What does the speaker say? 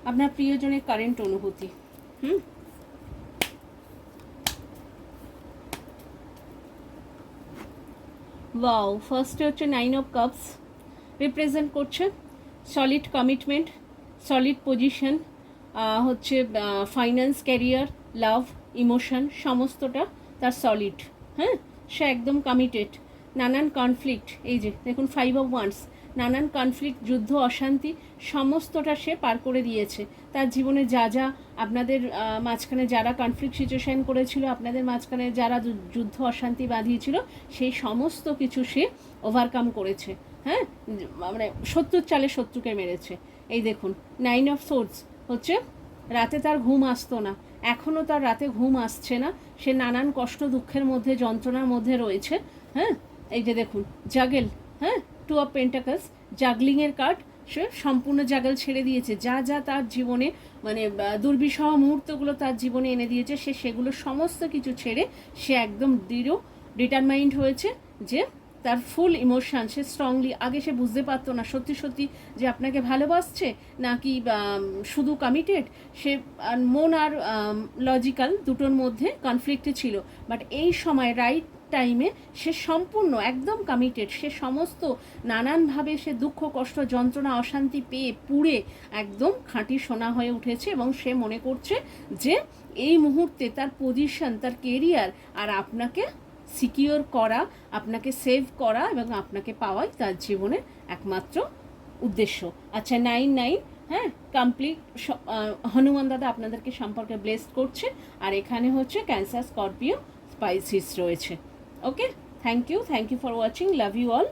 আপনার প্রিয়জনের কারেন্ট অনুভূতি। ওয়াও, ফার্স্টে হচ্ছে 9 অফ কাপস, রিপ্রেজেন্ট করছে সলিড কমিটমেন্ট, সলিড পজিশন, হচ্ছে ফাইন্যান্স, ক্যারিয়ার, লাভ, ইমোশন সমস্তটা তার সলিড। হ্যাঁ, সে একদম কমিটেড। নানান কনফ্লিক্ট, এই যে দেখুন 5 অফ ওয়ান্স, নানান কনফ্লিক্ট, যুদ্ধ, অশান্তি সমস্তটা সে পার করে দিয়েছে। তার জীবনে যা যা আপনাদের মাঝখানে যারা কনফ্লিক্ট সিচুয়েশান করেছিল, আপনাদের মাঝখানে যারা যুদ্ধ অশান্তি বাঁধিয়েছিল, সেই সমস্ত কিছু সে ওভারকাম করেছে। হ্যাঁ, মানে শত্রুর চালে শত্রুকে মেরেছে। এই দেখুন 9 অফ সোর্ডস হচ্ছে রাতে তার ঘুম আসতো না, এখনও তার রাতে ঘুম আসছে না, সে নানান কষ্ট দুঃখের মধ্যে যন্ত্রণার মধ্যে রয়েছে। হ্যাঁ, এই যে দেখুন জাগেল, হ্যাঁ 2 অফ পেন্টাকলস, জাগলিংয়ের কার্ড, সে সম্পূর্ণ জাগল ছেড়ে দিয়েছে। যা যা তার জীবনে মানে দুর্বিষহ মুহূর্তগুলো তার জীবনে এনে দিয়েছে, সে সেগুলো সমস্ত কিছু ছেড়ে সে একদম দৃঢ় ডিটারমাইন্ড হয়েছে যে তার ফুল ইমোশান সে স্ট্রংলি, আগে সে বুঝতে পারতো না সত্যি সত্যি যে আপনাকে ভালোবাসছে নাকি শুধু কমিটেড। সে মন আর লজিক্যাল দুটোর মধ্যে কনফ্লিক্টে ছিল, বাট এই সময় রাইট টাইমে সে সম্পূর্ণ একদম কমিটেড। সে সমস্ত নানানভাবে সে দুঃখ কষ্ট যন্ত্রণা অশান্তি পেয়ে পুড়ে একদম খাঁটি সোনা হয়ে উঠেছে, এবং সে মনে করছে যে এই মুহূর্তে তার পজিশন, তার কেরিয়ার আর আপনাকে সিকিওর করা, আপনাকে সেভ করা এবং আপনাকে পাওয়াই তার জীবনের একমাত্র উদ্দেশ্য। আচ্ছা 9-9, হ্যাঁ কমপ্লিট। হনুমান দাদা আপনাদেরকে সম্পর্কে ব্লেসড করছে, আর এখানে হচ্ছে ক্যান্সার, স্করপিও, স্পাইসিস রয়েছে। Okay, thank you for watching, love you all.